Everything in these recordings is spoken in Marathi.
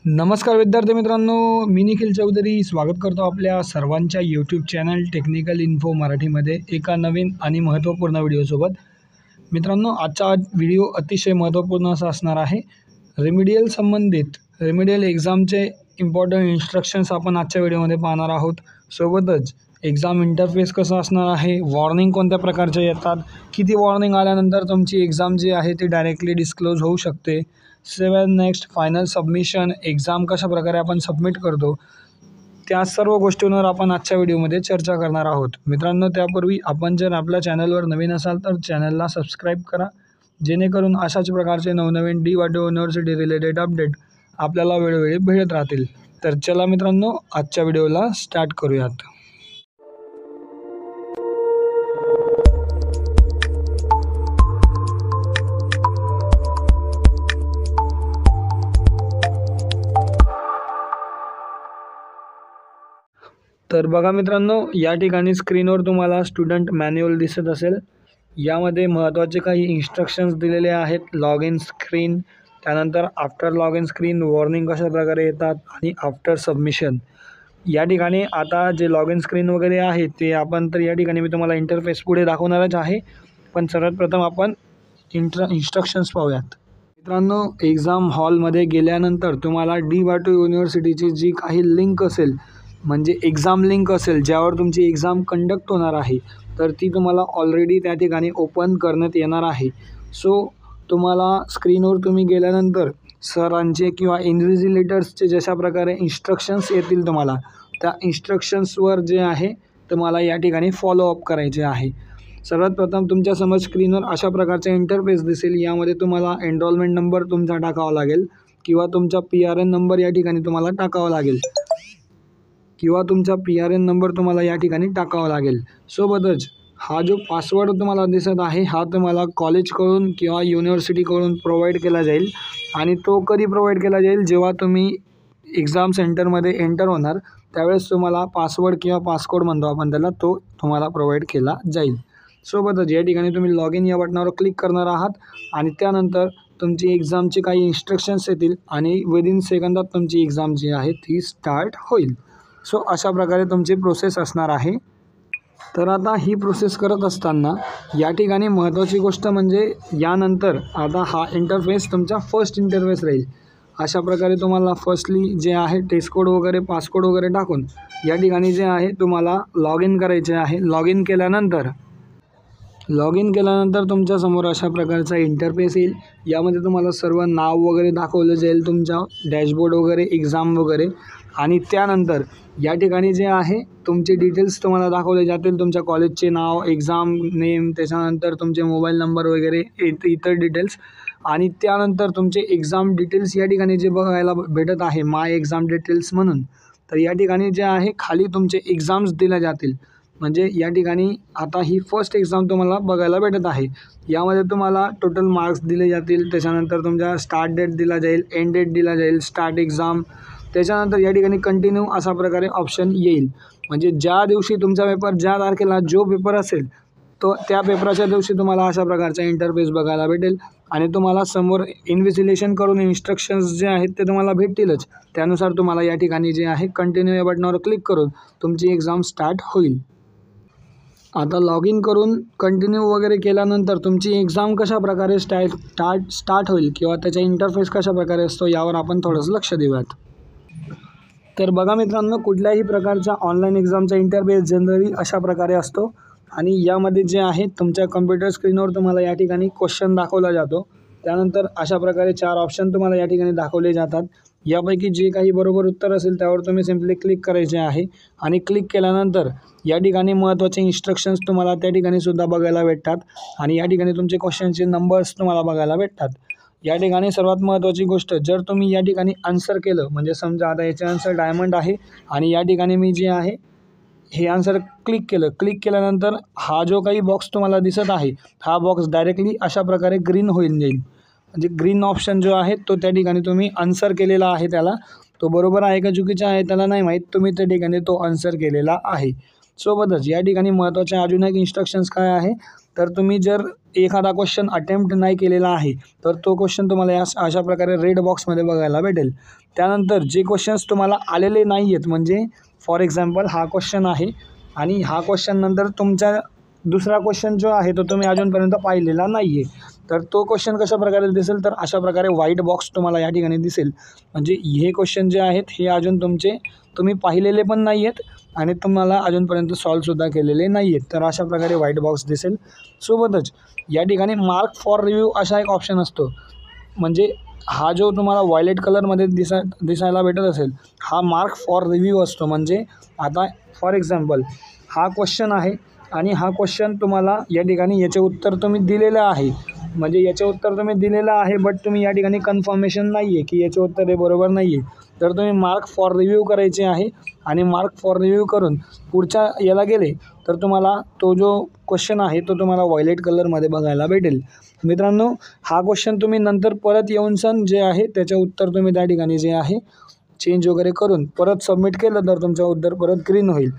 नमस्कार विद्यार्थी मित्रांनो, मी निखिल चौधरी स्वागत करतो आपल्या सर्वांच्या यूट्यूब चॅनल टेक्निकल इन्फो मराठीमध्ये एका नवीन आणि महत्त्वपूर्ण व्हिडिओसोबत. मित्रांनो, आजचा व्हिडिओ अतिशय महत्त्वपूर्ण असा असणार आहे. रेमिडियल एक्झामचे इम्पॉर्टंट इन्स्ट्रक्शन्स आपण आजच्या व्हिडिओमध्ये पाहणार आहोत. सोबतच एक्झाम इंटरफेस कसा असणार आहे, वॉर्निंग कोणत्या प्रकारचे येतात, किती वॉर्निंग आल्यानंतर तुमची एक्झाम जी आहे ती डायरेक्टली डिस्क्लोज होऊ शकते, नेक्स्ट फायनल सबमिशन एक्झाम कशा प्रकारे आपण सबमिट करतो, त्या सर्व गोष्टींवर आपण आजच्या व्हिडिओमध्ये चर्चा करणार आहोत. मित्रांनो, त्यापूर्वी आपण जर आपल्या चॅनलवर नवीन असाल तर चॅनलला सबस्क्राईब करा, जेणेकरून अशाच प्रकारचे नवनवीन DYTO युनिव्हर्सिटी रिलेटेड अपडेट आपल्याला वेळोवेळी भेटत राहतील. तर चला मित्रांनो, आजच्या व्हिडिओला स्टार्ट करूयात. तर बघा मित्रांनो, या ठिकाणी स्क्रीनवर तुम्हाला स्टुडंट मॅन्युअल दिसत असेल. यामध्ये महत्त्वाचे काही इन्स्ट्रक्शन्स दिलेले आहेत. लॉग इन स्क्रीन, त्यानंतर after log in screen warning कशा प्रकारे येतात आणि आफ्टर सबमिशन. या ठिकाणी आता जे लॉग इन स्क्रीन वगैरे आहे ते आपण तर या ठिकाणी मी तुम्हाला इंटरफेस पुढे दाखवणारच आहे, पण सर्वात प्रथम आपण इन्स्ट्रक्शन्स पाहूयात. मित्रांनो, एक्झाम हॉलमध्ये गेल्यानंतर तुम्हाला DYTO युनिव्हर्सिटीची जी काही लिंक असेल, म्हणजे एक्झाम लिंक असेल ज्यावर तुमची एक्झाम कंडक्ट होणार आहे, तर ती तुम्हाला ऑलरेडी त्या ठिकाणी ओपन करण्यात येणार आहे. सो तुम्हाला स्क्रीनवर तुम्ही गेल्यानंतर सरांचे किंवा इन्व्हिजिलेटर्सचे जशा प्रकारे इन्स्ट्रक्शन्स येतील तुम्हाला, त्या इन्स्ट्रक्शन्सवर जे आहे तुम्हाला या ठिकाणी फॉलोअप करायचे आहे. सर्वात प्रथम तुमच्यासमोर स्क्रीनवर अशा प्रकारचा इंटरफेस दिसेल. यामध्ये तुम्हाला एनरोलमेंट नंबर तुमचा टाकावा लागेल किंवा तुमचा PRN नंबर या ठिकाणी तुम्हाला टाकावा लागेल या ठिकाणी टाकावा लागेल. सोबतच हा जो पासवर्ड तुम्हाला दिसत आहे हा तुम्हाला कॉलेजकडून किंवा युनिव्हर्सिटीकडून प्रोव्हाइड केला जाईल. आणि तो कधी प्रोव्हाइड केला जाईल, जेव्हा तुम्ही एक्झाम सेंटरमध्ये एंटर होणार त्यावेळेस तुम्हाला पासवर्ड किंवा पासकोड म्हणतो आपण त्याला, तो तुम्हाला प्रोव्हाइड केला जाईल. सोबतच या ठिकाणी तुम्ही लॉग इन या बटनावर क्लिक करणार आहात आणि त्यानंतर तुमची एक्झामचे काही इन्स्ट्रक्शन्स येतील आणि विदिन सेकंदात तुमची एक्झाम जी आहे ती स्टार्ट होईल. सो अशा प्रकारे तुमची प्रोसेस असणार आहे. तर आता ही प्रोसेस करत असताना या ठिकाणी महत्त्वाची गोष्ट म्हणजे यानंतर आता हा इंटरफेस तुमचा फर्स्ट इंटरफेस राहील. अशा प्रकारे तुम्हाला फर्स्टली जे आहे टेस्ट कोड वगैरे पासकोड वगैरे टाकून या ठिकाणी जे आहे तुम्हाला लॉग इन करायचे आहे. लॉग इन केल्यानंतर तुमच्यासमोर अशा प्रकारचा इंटरफेस येईल. यामध्ये तुम्हाला सर्व नाव वगैरे दाखवलं जाईल, तुमच्या डॅशबोर्ड वगैरे, एक्झाम वगैरे. आणि त्यानंतर या ठिकाणी जे आहे तुमचे डिटेल्स तुम्हाला दाखवले जातील, तुमच्या कॉलेजचे नाव, एक्झाम नेम, त्याच्यानंतर तुमचे मोबाईल नंबर वगैरे इतर डिटेल्स. आणि त्यानंतर तुमचे एक्झाम डिटेल्स या ठिकाणी जे बघायला भेटत आहे माय एक्झाम डिटेल्स म्हणून. तर या ठिकाणी जे आहे खाली तुमचे एक्झाम्स दिल्या जातील. म्हणजे या ठिकाणी आता ही फर्स्ट एक्झाम तुम्हाला बघायला भेटत आहे. यामध्ये तुम्हाला टोटल मार्क्स दिले जातील, त्याच्यानंतर तुमचा स्टार्ट डेट दिला जाईल, एंड डेट दिला जाईल, स्टार्ट एक्झाम, त्याच्यानंतर या ठिकाणी कंटिन्यू अशा प्रकारे ऑप्शन येईल. म्हणजे ज्या दिवशी तुमचा पेपर, ज्या तारखेला जो पेपर असेल तो त्या पेपराच्या दिवशी तुम्हाला अशा प्रकारचा इंटरफेस बघायला भेटेल. आणि तुम्हाला समोर इन्व्हिजिलेशन करून इन्स्ट्रक्शन्स जे आहेत ते तुम्हाला भेटतीलच. त्यानुसार तुम्हाला या ठिकाणी जे आहे कंटिन्यू या बटनावर क्लिक करून तुमची एक्झाम स्टार्ट होईल. आता लॉग इन करून कंटिन्यू वगैरे केल्यानंतर तुमची एक्झाम कशा प्रकारे स्टार्ट होईल किंवा त्याचा इंटरफेस कशा प्रकारे असतो यावर आपण थोडंसं लक्ष देऊयात. तर बघा मित्रांनो, कुठल्याही प्रकारचा ऑनलाईन एक्झामचा इंटरफेस जनरली अशा प्रकारे असतो. आणि यामध्ये जे आहे तुमच्या कम्प्युटर स्क्रीनवर तुम्हाला या ठिकाणी क्वेश्चन दाखवला जातो. त्यानंतर अशा प्रकारे 4 ऑप्शन तुम्हाला या ठिकाणी दाखवले जातात. यापैकी जे काही बरोबर उत्तर असेल त्यावर तुम्ही सिम्पली क्लिक करायचे आहे. आणि क्लिक केल्यानंतर या ठिकाणी महत्त्वाचे इन्स्ट्रक्शन्स तुम्हाला त्या ठिकाणी सुद्धा बघायला भेटतात. आणि या ठिकाणी तुमचे क्वेश्चनचे नंबर्स तुम्हाला बघायला भेटतात. या ठिकाणी सर्वात महत्त्वाची गोष्ट, जर तुम्ही या ठिकाणी आन्सर केलं, म्हणजे समजा आता याचे आन्सर डायमंड आहे आणि या ठिकाणी मी जे आहे हे आन्सर क्लिक केल्यानंतर हा जो काही बॉक्स तुम्हाला दिसत आहे हा बॉक्स डायरेक्टली अशा प्रकारे ग्रीन होईल जाईल. म्हणजे ग्रीन ऑप्शन जो आहे तो त्या ठिकाणी तुम्ही आन्सर केलेला आहे, त्याला तो बरोबर आहे का चुकीचा आहे त्याला नाही माहीत, तुम्ही त्या ठिकाणी तो आन्सर केलेला आहे. सोबतच या ठिकाणी महत्त्वाचे अजून एक इन्स्ट्रक्शन्स काय आहे, तर तुम्ही जर एखादा क्वेश्चन अटेम्प्ट नाही केलेला आहे तर तो क्वेश्चन तुम्हाला या अशा प्रकारे रेड बॉक्समध्ये बघायला भेटेल. त्यानंतर जे क्वेश्चन्स तुम्हाला आलेले नाही आहेत, म्हणजे फॉर एक्झाम्पल हा क्वेश्चन आहे आणि हा क्वेश्चन नंतर तुमचा दुसरा क्वेश्चन जो आहे तो तुम्ही अजूनपर्यंत पाहिलेला नाही आहे, तर तो क्वेश्चन कशा प्रकारे दिसेल, तर अशा प्रकारे व्हाईट बॉक्स तुम्हाला या ठिकाणी दिसेल. म्हणजे हे क्वेश्चन जे आहेत हे अजून तुम्ही पाहिलेले पण नाही आहेत आणि तुम्हाला अजूनपर्यंत सॉल्वसुद्धा केलेले नाही आहेत, तर अशा प्रकारे व्हाईट बॉक्स दिसेल. सोबतच या ठिकाणी मार्क फॉर रिव्ह्यू असा एक ऑप्शन असतो. म्हणजे हा जो तुम्हाला व्हायलेट कलरमध्ये दिसायला भेटत असेल हा मार्क फॉर रिव्ह्यू असतो. म्हणजे आता फॉर एक्झाम्पल हा क्वेश्चन आहे आणि हा क्वेश्चन तुम्हाला या ठिकाणी याचे उत्तर तुम्ही दिलेलं आहे, म्हणजे याचे उत्तर तुम्ही दिलेलं आहे बट तुम्ही या ठिकाणी कन्फर्मेशन नाही आहे की याचे उत्तर हे बरोबर नाही आहे, तर तुम्ही मार्क फॉर रिव्ह्यू करायचे आहे आणि मार्क फॉर रिव्ह्यू करून पुढच्या याला गेले तर तुम्हाला तो जो क्वेश्चन आहे तो तुम्हाला व्हायलेट कलरमध्ये बघायला भेटेल. मित्रांनो, हा क्वेश्चन तुम्ही नंतर परत येऊन जे आहे त्याचे उत्तर तुम्ही त्या ठिकाणी जे आहे चेंज वगैरे करून परत सबमिट केलं तर तुमचं उत्तर परत ग्रीन होईल.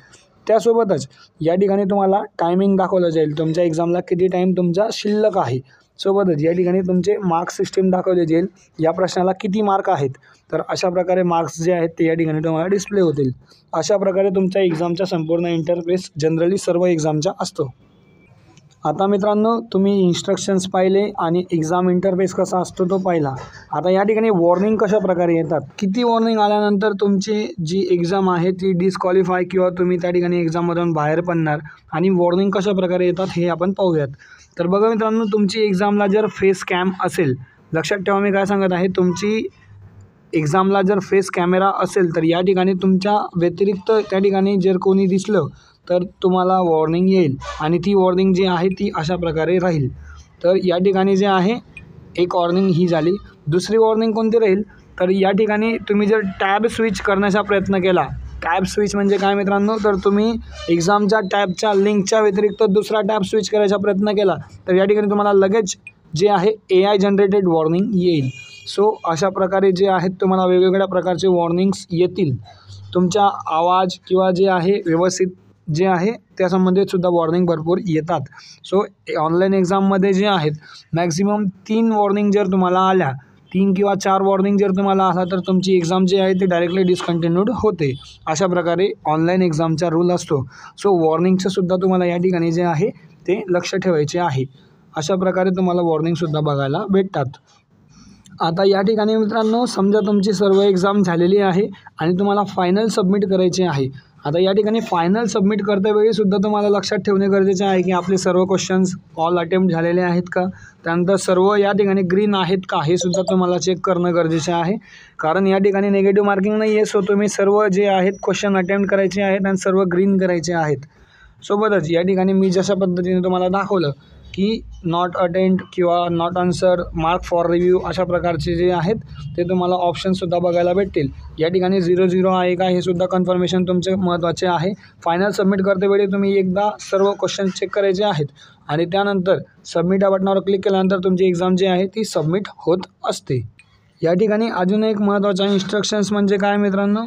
त्यासोबतच या ठिकाणी तुम्हाला टायमिंग दाखवलं जाईल, तुमच्या एक्झामला किती टाईम तुमचा शिल्लक आहे. सोबतच या ठिकाणी तुमचे मार्क्स सिस्टीम दाखवले जाईल, या प्रश्नाला किती मार्क आहेत, तर अशा प्रकारे मार्क्स जे आहेत ते या ठिकाणी तुम्हाला डिस्प्ले होतील. अशा प्रकारे तुमच्या एक्झामचा संपूर्ण इंटरफेस जनरली सर्व एक्झामचा असतो. आता मित्रांनो, तुम्ही इन्स्ट्रक्शन्स पाहिले आणि एक्झाम इंटरफेस कसा असतो तो पाहिला. आता या ठिकाणी वॉर्निंग कशा प्रकारे येतात, किती वॉर्निंग आल्यानंतर तुमची जी एक्झाम आहे ती डिस्क्वालिफाय किंवा तुम्ही त्या ठिकाणी एक्झाममधून बाहेर पडणार आणि वॉर्निंग कशा प्रकारे येतात हे आपण पाहूयात. तर बघा मित्रांनो, तुमची एक्झामला जर फेस कॅम असेल, लक्षात ठेवा मी काय सांगत आहे, तुमची एक्झामला जर फेस कॅमेरा असेल तर या ठिकाणी तुमच्या व्यतिरिक्त त्या ठिकाणी जर कोणी दिसलं तर तुम्हाला वॉर्निंग येईल आणि ती वॉर्निंग जी आहे ती अशा प्रकारे राहील. तर या ठिकाणी जे आहे एक वॉर्निंग ही झाली. दुसरी वॉर्निंग कोणती राहील, तर या ठिकाणी तुम्ही जर टॅब स्विच करण्याचा प्रयत्न केला, टॅब स्विच म्हणजे काय मित्रांनो, तर तुम्ही एक्झामच्या टॅबच्या लिंकच्या व्यतिरिक्त दुसरा टॅब स्विच करायचा प्रयत्न केला तर या ठिकाणी तुम्हाला लगेच जे आहे AI जनरेटेड वॉर्निंग येईल. सो अशा प्रकारे जे आहेत तुम्हाला वेगवेगळ्या प्रकारचे वॉर्निंग्स येतील. तुमचा आवाज किंवा जे आहे व्यवस्थित जे आहे त्या संबंधित सुद्धा वॉर्निंग भरपूर येतात. सो ऑनलाईन एक्झाममध्ये जे आहेत मॅक्झिमम 3 वॉर्निंग जर तुम्हाला आल्या, 3 किंवा 4 वॉर्निंग जर तुम्हाला आला तर तुमची एक्झाम जी आहे ती डायरेक्टली डिस्कंटिन्यूड होते. अशा प्रकारे ऑनलाईन एक्झामचा रूल असतो. सो वॉर्निंगचं सुद्धा तुम्हाला या ठिकाणी जे आहे ते लक्ष ठेवायचे आहे. अशा प्रकारे तुम्हाला वॉर्निंगसुद्धा बघायला भेटतात. आता या ठिकाणी मित्रांनो, समजा तुमची सर्व एक्झाम झालेली आहे आणि तुम्हाला फायनल सबमिट करायचे आहे. आता या ठिकाणी फायनल सबमिट करतेवेळीसुद्धा तुम्हाला लक्षात ठेवणे गरजेचे आहे की आपले सर्व क्वेश्चन्स ऑल अटेम्प्ट झालेले आहेत का, त्यानंतर सर्व या ठिकाणी ग्रीन आहेत का हे सुद्धा तुम्हाला चेक करणं गरजेचे आहे. कारण या ठिकाणी निगेटिव्ह मार्किंग नाही आहे. सो तुम्ही सर्व जे आहेत क्वेश्चन अटेम्प्ट करायचे आहेत आणि सर्व ग्रीन करायचे आहेत. सोबतच या ठिकाणी मी जशा पद्धतीने तुम्हाला दाखवलं की नॉट अटेम्प्ट किंवा not answer, mark for review अशा प्रकारचे जे आहेत ते तुम्हाला ऑप्शनसुद्धा बघायला भेटतील. या ठिकाणी 0-0 आहे का हे सुद्धा कन्फर्मेशन तुमचे महत्त्वाचे आहे. फायनल सबमिट करतेवेळी तुम्ही एकदा सर्व क्वेश्चन चेक करायचे आहेत आणि त्यानंतर सबमिट या बटनावर क्लिक केल्यानंतर तुमची एक्झाम जी आहे ती सबमिट होत असते. या ठिकाणी अजून एक महत्त्वाचा इन्स्ट्रक्शन्स म्हणजे काय मित्रांनो,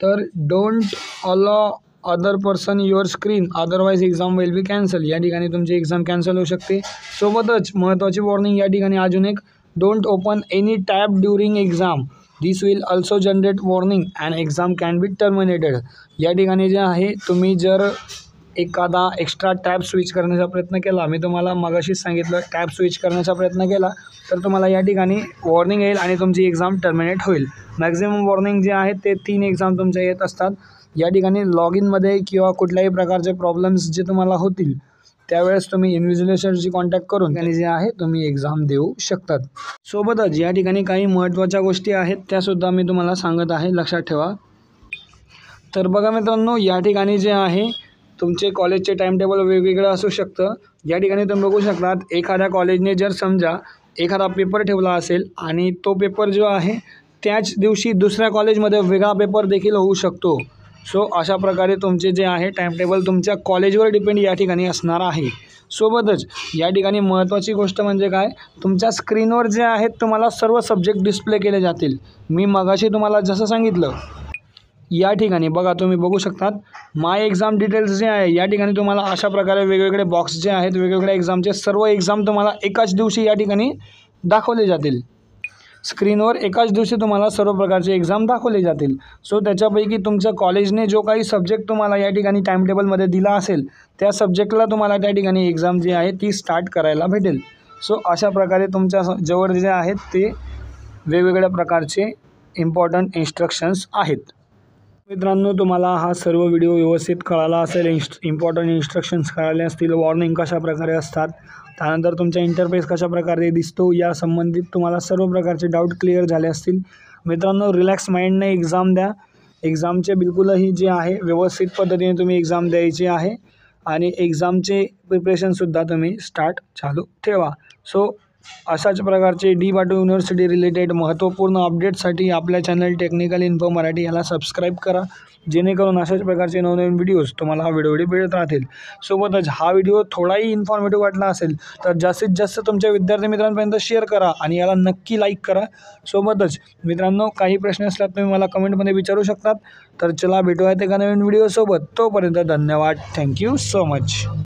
तर don't allow other person your screen otherwise exam will be cancel. या ठिकाणी तुमची एक्झाम कॅन्सल होऊ शकते. सोबतच महत्त्वाची वॉर्निंग या ठिकाणी अजून एक, don't open any tab during exam, this will also generate warning and exam can be terminated. या ठिकाणी जे आहे तुम्ही जर एखादा एक्स्ट्रा टॅब स्विच करण्याचा प्रयत्न केला, मी तुम्हाला मगाशीच सांगितलं टॅब स्विच करण्याचा प्रयत्न केला तर तुम्हाला या ठिकाणी वॉर्निंग येईल आणि तुमची एक्झाम टर्मिनेट होईल. मॅक्झिमम वॉर्निंग जे आहेत ते 3 एक्झाम तुमच्या येत असतात. या ठिकाणी लॉग इनमध्ये किंवा कुठल्याही प्रकारचे प्रॉब्लेम्स जे तुम्हाला होतील त्यावेळेस तुम्ही इन्व्हिजिलेटरशी कॉन्टॅक्ट करून त्यांनी जे आहे तुम्ही एक्झाम देऊ शकतात. सोबतच या ठिकाणी काही महत्त्वाच्या गोष्टी आहेत त्यासुद्धा मी तुम्हाला सांगत आहे, लक्षात ठेवा. तर बघा मित्रांनो, या ठिकाणी जे आहे तुमचे कॉलेजचे टाईमटेबल वेगवेगळं असू शकतं. या ठिकाणी तुम्ही बघू शकतात, एखाद्या कॉलेजने जर समजा एखादा पेपर ठेवला असेल आणि तो पेपर जो आहे त्याच दिवशी दुसऱ्या कॉलेजमध्ये वेगळा पेपर देखील होऊ शकतो. सो अशा प्रकारे तुमचे जे आहे टाईमटेबल तुमच्या कॉलेजवर डिपेंड या ठिकाणी असणार आहे. सोबतच या ठिकाणी महत्त्वाची गोष्ट म्हणजे काय, तुमच्या स्क्रीनवर जे आहेत तुम्हाला सर्व सब्जेक्ट डिस्प्ले केले जातील. मी मगाशी तुम्हाला जसं सांगितलं या ठिकाणी बघा, तुम्ही बघू शकतात माय एक्झाम डिटेल्स जे आहे या ठिकाणी तुम्हाला अशा प्रकारे वेगवेगळे बॉक्स जे आहेत वेगवेगळ्या एक्झामचे सर्व एक्झाम तुम्हाला एकाच दिवशी या ठिकाणी दाखवले जातील. स्क्रीनवर एकाच दिवशी तुम्हाला सर्व प्रकारचे एक्झाम दाखवले जातील. सो त्याच्यापैकी तुमच्या कॉलेजने जो काही सब्जेक्ट तुम्हाला या ठिकाणी टाईम टेबलमध्ये दिला असेल त्या सब्जेक्टला तुम्हाला त्या ठिकाणी एक्झाम जी आहे ती स्टार्ट करायला भेटेल. सो अशा प्रकारे तुमच्या जवळ जे आहेत ते वेगवेगळ्या प्रकारचे इम्पॉर्टंट इन्स्ट्रक्शन्स आहेत. मित्रांनो, तुम्हाला हा सर्व व्हिडिओ व्यवस्थित कळाला असेल, इम्पॉर्टंट इन्स्ट्रक्शन्स कळाले असतील, वॉर्निंग कशा प्रकारे असतात, त्यानंतर तुमचा इंटरफेस कशा प्रकारे दिसतो या संबंधित तुम्हाला सर्व प्रकारचे डाऊट क्लिअर झाले असतील. मित्रांनो, रिलॅक्स माइंडने एक्झाम द्या. एक्झामचे बिलकुलही जे आहे व्यवस्थित पद्धतीने तुम्ही एक्झाम द्यायची आहे आणि एक्झामचे प्रिपरेशनसुद्धा तुम्ही चालू ठेवा. सो अशाच प्रकारचे डी पाटील युनिव्हर्सिटी रिलेटेड महत्त्वपूर्ण अपडेटसाठी आपल्या चॅनल टेक्निकल इन्फो मराठी याला सबस्क्राईब करा, जेणेकरून अशाच प्रकारचे नवनवीन व्हिडिओज तुम्हाला हा व्हिडिओ भेटत राहतील. सोबतच हा व्हिडिओ थोडाही इन्फॉर्मेटिव्ह वाटला असेल तर जास्तीत जास्त तुमच्या विद्यार्थी मित्रांपर्यंत शेअर करा आणि याला नक्की लाईक करा. सोबतच मित्रांनो, काही प्रश्न असल्यास तुम्ही मला कमेंटमध्ये विचारू शकतात. तर चला भेटूयात एका नवीन व्हिडिओसोबत. तोपर्यंत धन्यवाद. Thank you so much.